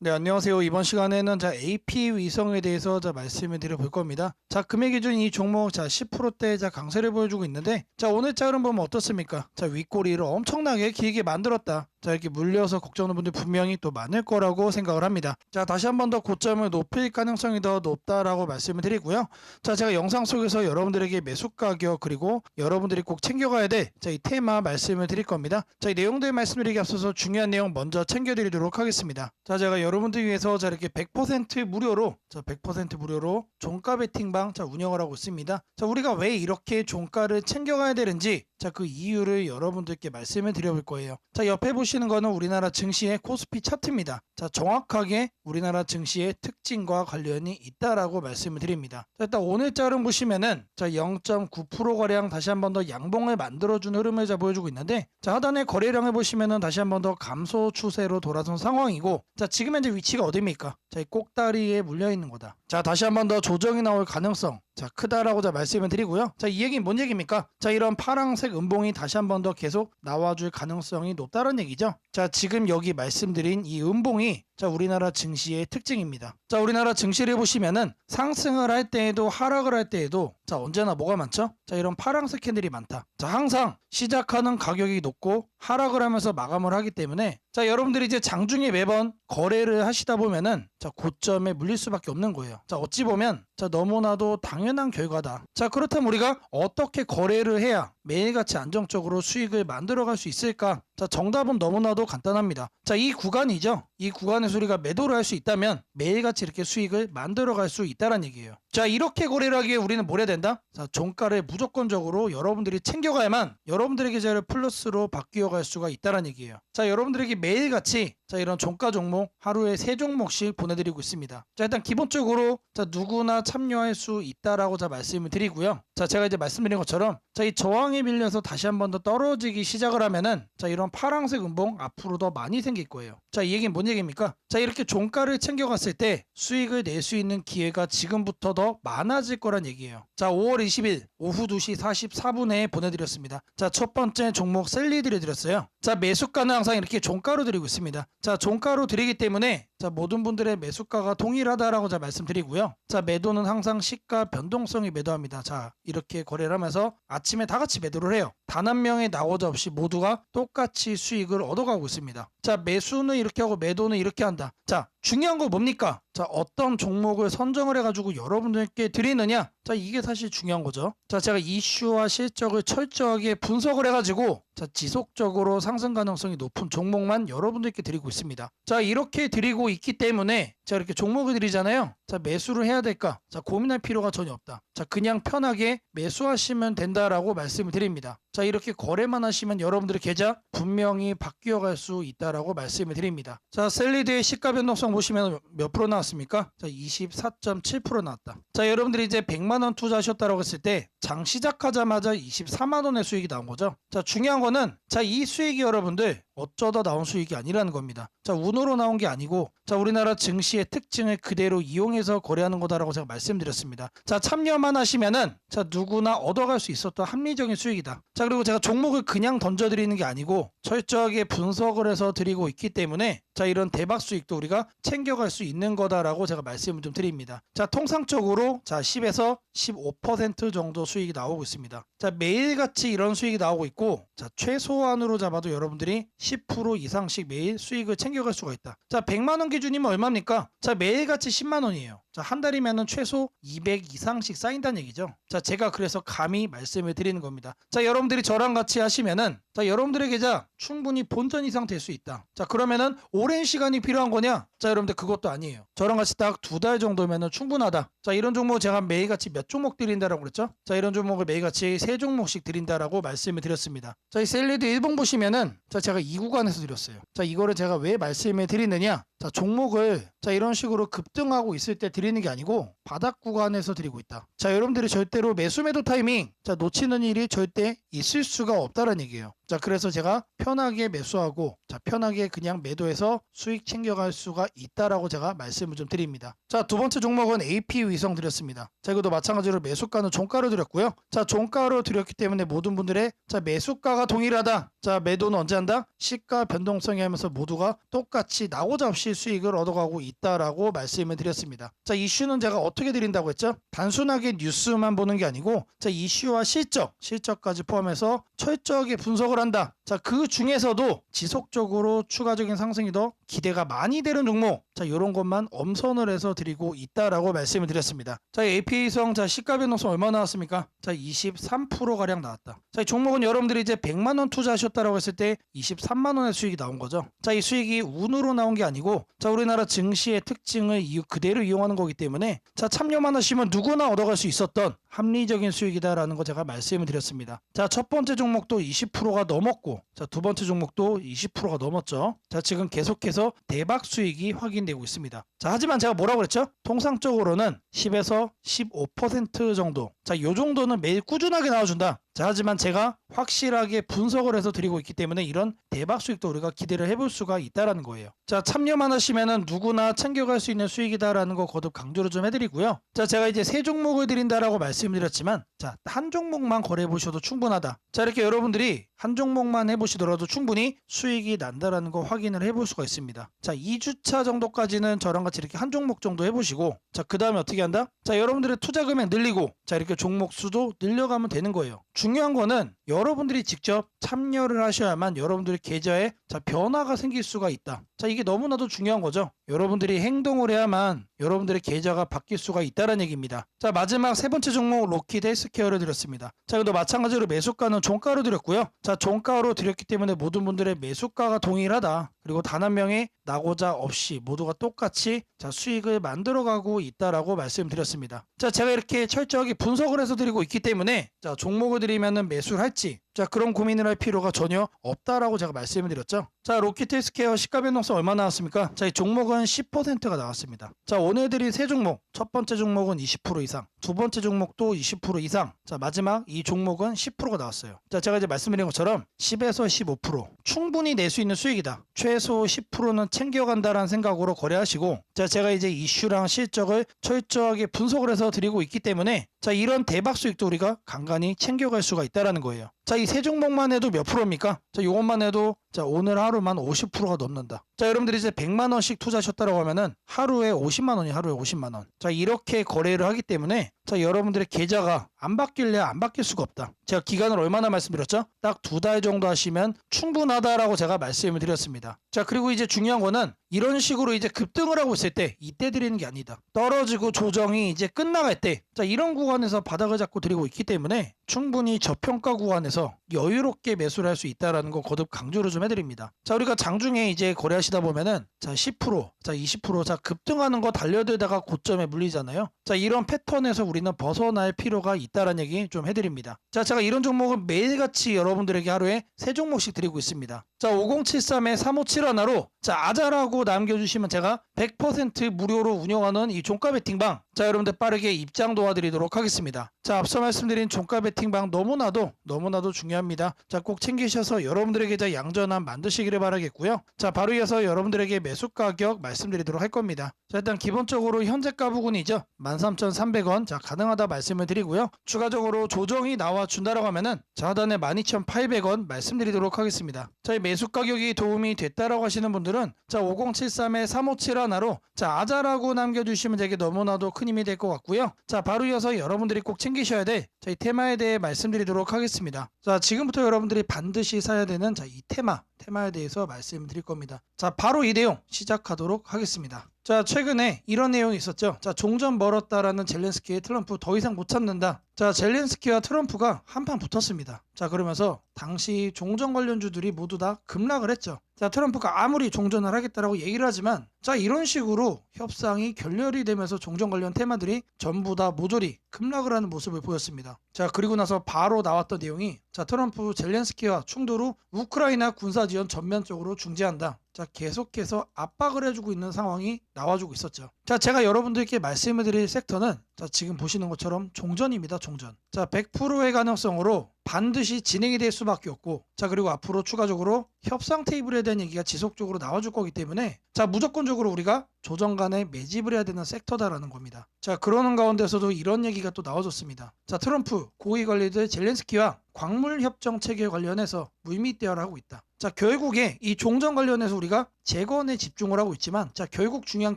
네, 안녕하세요. 이번 시간에는 AP 위성에 대해서 말씀을 드려볼 겁니다. 금액 기준 이 종목 10%대 강세를 보여주고 있는데 오늘 차트를 보면 어떻습니까? 윗꼬리를 엄청나게 길게 만들었다. 이렇게 물려서 걱정하는 분들 분명히 또 많을 거라고 생각을 합니다. 다시 한 번 더 고점을 높일 가능성이 더 높다라고 말씀을 드리고요. 제가 영상 속에서 여러분들에게 매수 가격 그리고 여러분들이 꼭 챙겨가야 될 이 테마 말씀을 드릴 겁니다. 이 내용들 말씀드리기 앞서서 중요한 내용 먼저 챙겨드리도록 하겠습니다. 제가 여러분들 위해서 이렇게 100% 무료로 100% 무료로 종가 베팅방 운영을 하고 있습니다. 우리가 왜 이렇게 종가를 챙겨가야 되는지 그 이유를 여러분들께 말씀을 드려볼 거예요. 옆에 보시는 거는 우리나라 증시의 코스피 차트입니다. 정확하게 우리나라 증시의 특징과 관련이 있다라고 말씀을 드립니다. 일단 오늘 자름 보시면은 0.9%가량 다시 한 번 더 양봉을 만들어준 흐름을 보여주고 있는데 하단의 거래량을 보시면은 다시 한 번 더 감소 추세로 돌아선 상황이고 지금 현재 위치가 어디입니까? 이 꼭다리에 물려있는 거다. 다시 한 번 더 조정이 나올 가능성 크다라고 말씀을 드리고요. 이 얘기는 뭔 얘기입니까? 이런 파란색 음봉이 다시 한 번 더 계속 나와줄 가능성이 높다는 얘기죠. 지금 여기 말씀드린 이 음봉이 우리나라 증시의 특징입니다. 우리나라 증시를 보시면은 상승을 할 때에도 하락을 할 때에도 언제나 뭐가 많죠? 이런 파란색 캔들이 많다. 항상 시작하는 가격이 높고 하락을 하면서 마감을 하기 때문에 여러분들이 이제 장중에 매번 거래를 하시다 보면은 고점에 물릴 수밖에 없는 거예요. 어찌 보면 너무나도 당연한 결과다. 그렇다면 우리가 어떻게 거래를 해야 매일같이 안정적으로 수익을 만들어갈 수 있을까? 정답은 너무나도 간단합니다. 이 구간이죠. 이 구간에서 우리가 매도를 할 수 있다면 매일같이 이렇게 수익을 만들어갈 수 있다는 얘기예요. 이렇게 거래를 하기에 우리는 뭘 해야 된다? 종가를 무조건적으로 여러분들이 챙겨가야만 여러분들에게 플러스로 바뀌어갈 수가 있다는 얘기예요. 여러분들에게 매일같이 이런 종가 종목 하루에 3종목씩 보내드리고 있습니다. 일단 기본적으로 누구나 참여할 수 있다라고 말씀을 드리고요. 제가 이제 말씀드린 것처럼 이 저항에 밀려서 다시 한 번 더 떨어지기 시작을 하면은 이런 파란색 음봉 앞으로 더 많이 생길 거예요. 이 얘기는 뭔 얘기입니까? 이렇게 종가를 챙겨갔을 때 수익을 낼 수 있는 기회가 지금부터 더 많아질 거란 얘기예요. 5월 20일 오후 2시 44분에 보내드렸습니다. 첫 번째 종목 셀리드를 드렸어요. 매수가는 항상 이렇게 종가로 드리고 있습니다. 종가로 드리기 때문에 모든 분들의 매수가가 동일하다라고 말씀드리고요. 매도는 항상 시가 변동성이 매도합니다. 이렇게 거래를 하면서 아침에 다 같이 매도를 해요. 단 한 명의 나오자 없이 모두가 똑같이 수익을 얻어가고 있습니다. 매수는 이렇게 하고 매도는 이렇게 한다. 중요한 건 뭡니까? 어떤 종목을 선정을 해가지고 여러분들께 드리느냐? 이게 사실 중요한 거죠. 제가 이슈와 실적을 철저하게 분석을 해가지고 지속적으로 상승 가능성이 높은 종목만 여러분들께 드리고 있습니다. 이렇게 드리고 있기 때문에 이렇게 종목을 드리잖아요. 매수를 해야 될까? 고민할 필요가 전혀 없다. 그냥 편하게 매수하시면 된다라고 말씀을 드립니다. 이렇게 거래만 하시면 여러분들의 계좌 분명히 바뀌어갈 수 있다라고 말씀을 드립니다. 셀리드의 시가 변동성 보시면 몇 프로 나왔습니까? 24.7% 나왔다. 여러분들이 이제 100만 원 투자하셨다고 했을 때 장 시작하자마자 24만 원의 수익이 나온 거죠. 중요한 거는 이 수익이 여러분들 어쩌다 나온 수익이 아니라는 겁니다. 운으로 나온 게 아니고 우리나라 증시의 특징을 그대로 이용해서 거래하는 거다라고 제가 말씀드렸습니다. 참여만 하시면은 누구나 얻어갈 수 있었던 합리적인 수익이다. 그리고 제가 종목을 그냥 던져드리는 게 아니고 철저하게 분석을 해서 드리고 있기 때문에 이런 대박 수익도 우리가 챙겨갈 수 있는 거다라고 제가 말씀을 좀 드립니다. 통상적으로 10에서 15% 정도 수익이 나오고 있습니다. 매일같이 이런 수익이 나오고 있고 최소한으로 잡아도 여러분들이 10% 이상씩 매일 수익을 챙겨갈 수가 있다. 100만 원 기준이면 얼마입니까? 매일같이 10만 원이에요. 한 달이면 최소 200 이상씩 쌓인다는 얘기죠. 제가 그래서 감히 말씀을 드리는 겁니다. 여러분들이 저랑 같이 하시면은 여러분들의 계좌 충분히 본전 이상 될 수 있다. 그러면은 오랜 시간이 필요한 거냐? 여러분들 그것도 아니에요. 저랑 같이 딱 2달 정도면은 충분하다. 이런 종목 제가 매일같이 몇 종목 드린다라고 그랬죠? 이런 종목을 매일같이 3종목씩 드린다라고 말씀을 드렸습니다. 이 셀리드 1봉 보시면은 제가 이 구간에서 드렸어요. 이거를 제가 왜 말씀을 드리느냐? 종목을 이런 식으로 급등하고 있을 때 드리는 게 아니고 바닥 구간에서 드리고 있다. 여러분들이 절대로 매수 매도 타이밍 놓치는 일이 절대 있을 수가 없다는 얘기예요. 그래서 제가 편하게 매수하고 편하게 그냥 매도해서 수익 챙겨갈 수가 있다라고 제가 말씀을 좀 드립니다. 두 번째 종목은 AP 위성 드렸습니다. 이것도 마찬가지로 매수가는 종가로 드렸고요. 종가로 드렸기 때문에 모든 분들의 매수가가 동일하다. 매도는 언제 한다? 시가 변동성이 하면서 모두가 똑같이 나오자 없이 넘게 수익을 얻어가고 있다라고 말씀을 드렸습니다. 자, 이슈는 제가 어떻게 드린다고 했죠? 단순하게 뉴스만 보는 게 아니고 자, 이슈와 실적까지 포함해서 철저하게 분석을 한다. 자, 그 중에서도 지속적으로 추가적인 상승이 더 기대가 많이 되는 종목, 자, 이런 것만 엄선을 해서 드리고 있다라고 말씀을 드렸습니다. 자, APA성 자, 시가 변동성 얼마 나왔습니까? 자, 23% 가량 나왔다. 자, 이 종목은 여러분들이 이제 100만 원 투자하셨다라고 했을 때 23만 원의 수익이 나온 거죠. 자, 이 수익이 운으로 나온 게 아니고 자, 우리나라 증시의 특징을 그대로 이용하는 거기 때문에 자, 참여만 하시면 누구나 얻어갈 수 있었던 합리적인 수익이다라는 거 제가 말씀을 드렸습니다. 자, 첫 번째 종목도 20%가 넘었고 자, 두 번째 종목도 20%가 넘었죠. 자, 지금 계속해서 대박 수익이 확인되고 있습니다. 자, 하지만 제가 뭐라고 그랬죠? 통상적으로는 10에서 15% 정도, 자, 요 정도는 매일 꾸준하게 나와준다. 자, 하지만 제가 확실하게 분석을 해서 드리고 있기 때문에 이런 대박 수익도 우리가 기대를 해볼 수가 있다라는 거예요. 자, 참여만 하시면은 누구나 챙겨갈 수 있는 수익이다라는 거 거듭 강조를 좀 해드리고요. 자, 제가 이제 세 종목을 드린다라고 말씀드렸지만 자, 한 종목만 거래해 보셔도 충분하다. 자, 이렇게 여러분들이 한 종목만 해보시더라도 충분히 수익이 난다라는 거 확인을 해볼 수가 있습니다. 자, 2주차 정도까지는 저랑 같이 이렇게 한 종목 정도 해보시고 자, 그 다음에 어떻게 한다? 자, 여러분들의 투자 금액 늘리고 자, 이렇게 종목 수도 늘려가면 되는 거예요. 중요한 거는 여러분들이 직접 참여를 하셔야만 여러분들의 계좌에 자, 변화가 생길 수가 있다. 자, 이게 너무나도 중요한 거죠. 여러분들이 행동을 해야만 여러분들의 계좌가 바뀔 수가 있다는 얘기입니다. 자, 마지막 세 번째 종목 로키드 헬스케어를 드렸습니다. 자, 이것도 마찬가지로 매수가는 종가로 드렸고요. 자, 종가로 드렸기 때문에 모든 분들의 매수가가 동일하다. 그리고 단 한 명의 나고자 없이 모두가 똑같이 자, 수익을 만들어가고 있다라고 말씀드렸습니다. 자, 제가 이렇게 철저하게 분석을 해서 드리고 있기 때문에 자, 종목을 드리면은 매수를 할지 자, 그런 고민을 할 필요가 전혀 없다라고 제가 말씀을 드렸죠. 자, 로키드 헬스케어 시가 변동성 얼마 나왔습니까? 자, 이 종목은 10%가 나왔습니다. 자, 오늘 드린 세 종목, 첫 번째 종목은 20% 이상, 두 번째 종목도 20% 이상, 자, 마지막 이 종목은 10%가 나왔어요. 자, 제가 이제 말씀드린 것처럼 10에서 15% 충분히 낼 수 있는 수익이다. 최소 10%는 챙겨간다라는 생각으로 거래하시고 자, 제가 이제 이슈랑 실적을 철저하게 분석을 해서 드리고 있기 때문에 자, 이런 대박 수익도 우리가 간간히 챙겨갈 수가 있다라는 거예요. 자, 이 세 종목만 해도 몇 프로입니까? 자, 이것만 해도 자, 오늘 하루만 50%가 넘는다. 자, 여러분들이 이제 100만 원씩 투자하셨다고 하면은 하루에 50만 원이 하루에 50만 원. 자, 이렇게 거래를 하기 때문에 자, 여러분들의 계좌가 안 바뀔래 안 바뀔 수가 없다. 제가 기간을 얼마나 말씀드렸죠? 딱 2달 정도 하시면 충분하다라고 제가 말씀을 드렸습니다. 자, 그리고 이제 중요한 거는 이런 식으로 이제 급등을 하고 있을 때 이때 드리는 게 아니다. 떨어지고 조정이 이제 끝나갈 때 자, 이런 구간에서 바닥을 잡고 드리고 있기 때문에 충분히 저평가 구간에서 여유롭게 매수를 할 수 있다라는 거 거듭 강조를 좀 해드립니다. 자, 우리가 장중에 이제 거래하시다 보면은 자, 10%, 자, 20%, 자, 급등하는 거 달려들다가 고점에 물리잖아요. 자, 이런 패턴에서 우리는 벗어날 필요가 있다라는 얘기 좀 해드립니다. 자, 제가 이런 종목은 매일같이 여러분들에게 하루에 3종목씩 드리고 있습니다. 자, 5073에 3571로 자, 아자라고 남겨주시면 제가 100% 무료로 운영하는 이 종가 베팅방 자, 여러분들 빠르게 입장 도와드리도록 하겠습니다. 자, 앞서 말씀드린 종가 베팅방 너무나도 중요합니다. 자, 꼭 챙기셔서 여러분들에게 자, 양전함 만드시기를 바라겠고요. 자, 바로 이어서 여러분들에게 매수 가격 말씀드리도록 할 겁니다. 자, 일단 기본적으로 현재가 부근이죠. 13,300원 자, 가능하다 말씀을 드리고요. 추가적으로 조정이 나와준다라고 하면은 자, 하단에 12,800원 말씀드리도록 하겠습니다. 자, 이 매수 가격이 도움이 됐다라고 하시는 분들은 자, 5073에 3571로 자, 아자라고 남겨주시면 되게 너무나도 큰 힘이 될 것 같고요. 자, 바로 이어서 여러분들이 꼭 챙기셔야 될 자, 이 테마에 대해 말씀드리도록 하겠습니다. 자, 지금부터 여러분들이 반드시 사야 되는 자, 이 테마에 대해서 말씀드릴 겁니다. 자, 바로 이 내용 시작하도록 하겠습니다. 자, 최근에 이런 내용이 있었죠. 자, 종전 멀었다라는 젤렌스키의 트럼프 더 이상 못 참는다. 자, 젤렌스키와 트럼프가 한판 붙었습니다. 자, 그러면서 당시 종전 관련주들이 모두 다 급락을 했죠. 자, 트럼프가 아무리 종전을 하겠다라고 얘기를 하지만 자, 이런 식으로 협상이 결렬이 되면서 종전 관련 테마들이 전부 다 모조리 급락을 하는 모습을 보였습니다. 자, 그리고 나서 바로 나왔던 내용이 자, 트럼프 젤렌스키와 충돌 후 우크라이나 군사 지원 전면적으로 중지한다. 자, 계속해서 압박을 해주고 있는 상황이 나와주고 있었죠. 자, 제가 여러분들께 말씀을 드릴 섹터는 자, 지금 보시는 것처럼 종전입니다. 종전. 자, 100%의 가능성으로 반드시 진행이 될 수밖에 없고 자, 그리고 앞으로 추가적으로 협상 테이블에 대한 얘기가 지속적으로 나와줄 거기 때문에 자, 무조건적으로 우리가 조정 간에 매집을 해야 되는 섹터다라는 겁니다. 자, 그러는 가운데서도 이런 얘기가 또 나와줬습니다. 자, 트럼프 고위 관리들 젤렌스키와 광물 협정 체결 관련해서 물밑 대화를 하고 있다. 자, 결국에 이 종전 관련해서 우리가 재건에 집중을 하고 있지만 자 결국 중요한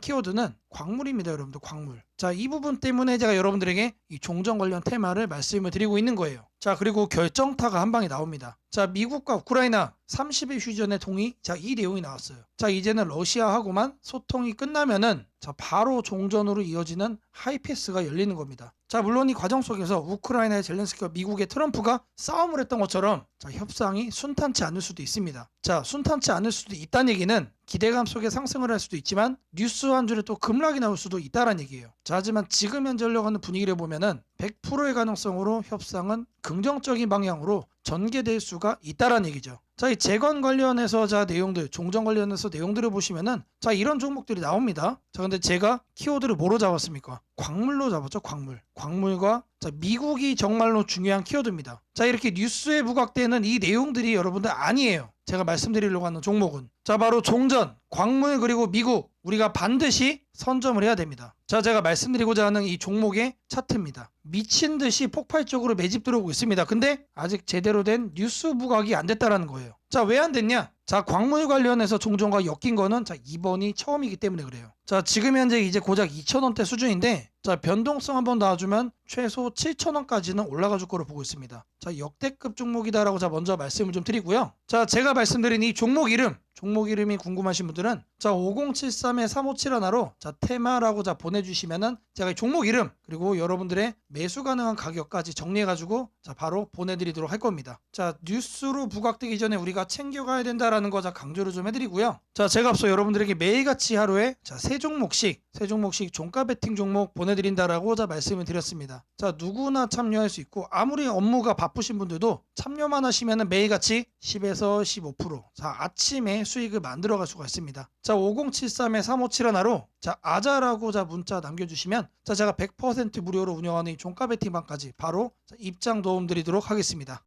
키워드는 광물입니다. 여러분들 광물. 자 이 부분 때문에 제가 여러분들에게 이 종전 관련 테마를 말씀을 드리고 있는 거예요. 자 그리고 결정타가 한 방에 나옵니다. 자 미국과 우크라이나 30일 휴전의 동의. 자 이 내용이 나왔어요. 자 이제는 러시아하고만 소통이 끝나면은 자 바로 종전으로 이어지는 하이패스가 열리는 겁니다. 자 물론 이 과정 속에서 우크라이나의 젤렌스키와 미국의 트럼프가 싸움을 했던 것처럼 자 협상이 순탄치 않을 수도 있습니다. 자 순탄치 않을 수도 있다는 얘기는 기대감 속에 상승을 할 수도 있지만 뉴스 한 줄에 또 급락이 나올 수도 있다는 얘기예요. 자 하지만 지금 현재 흘러가는 분위기를 보면은 100%의 가능성으로 협상은 긍정적인 방향으로 전개될 수가 있다는 얘기죠. 자, 이 재건 관련해서 자 내용들, 종전 관련해서 내용들을 보시면은 자 이런 종목들이 나옵니다. 자, 근데 제가 키워드를 뭐로 잡았습니까? 광물로 잡았죠, 광물. 광물과 자 미국이 정말로 중요한 키워드입니다. 자, 이렇게 뉴스에 부각되는 이 내용들이 여러분들 아니에요. 제가 말씀드리려고 하는 종목은 자 바로 종전, 광물 그리고 미국 우리가 반드시 선점을 해야 됩니다. 자 제가 말씀드리고자 하는 이 종목의 차트입니다. 미친 듯이 폭발적으로 매집 들어오고 있습니다. 근데 아직 제대로 된 뉴스 부각이 안 됐다라는 거예요. 자 왜 안 됐냐? 자 광물 관련해서 종전과 엮인 거는 자 이번이 처음이기 때문에 그래요. 자 지금 현재 이제 고작 2,000원대 수준인데 자 변동성 한번 놔주면 최소 7,000원까지는 올라가 줄 거로 보고 있습니다. 자 역대급 종목이다라고 자 먼저 말씀을 좀 드리고요. 자 제가 말씀드린 이 종목 이름이 궁금하신 분들은 자 5073-3571로 자 테마라고 자 보내주시면은 제가 이 종목 이름 그리고 여러분들의 매수 가능한 가격까지 정리해가지고 자 바로 보내드리도록 할 겁니다. 자 뉴스로 부각되기 전에 우리가 챙겨가야 된다라는 거 자 강조를 좀 해드리고요. 자 제가 앞서 여러분들에게 매일같이 하루에 자 세 종목씩 종가 베팅 종목 보내드린다라고 자 말씀을 드렸습니다. 자 누구나 참여할 수 있고 아무리 업무가 바쁘신 분들도 참여만 하시면은 매일같이 10에서 15% 자 아침에 수익을 만들어갈 수가 있습니다. 자 5073-3571로 자 아자라고 자 문자 남겨주시면 자 제가 100% 무료로 운영하는 이 종가 베팅방까지 바로 자, 입장 도움 드리도록 하겠습니다.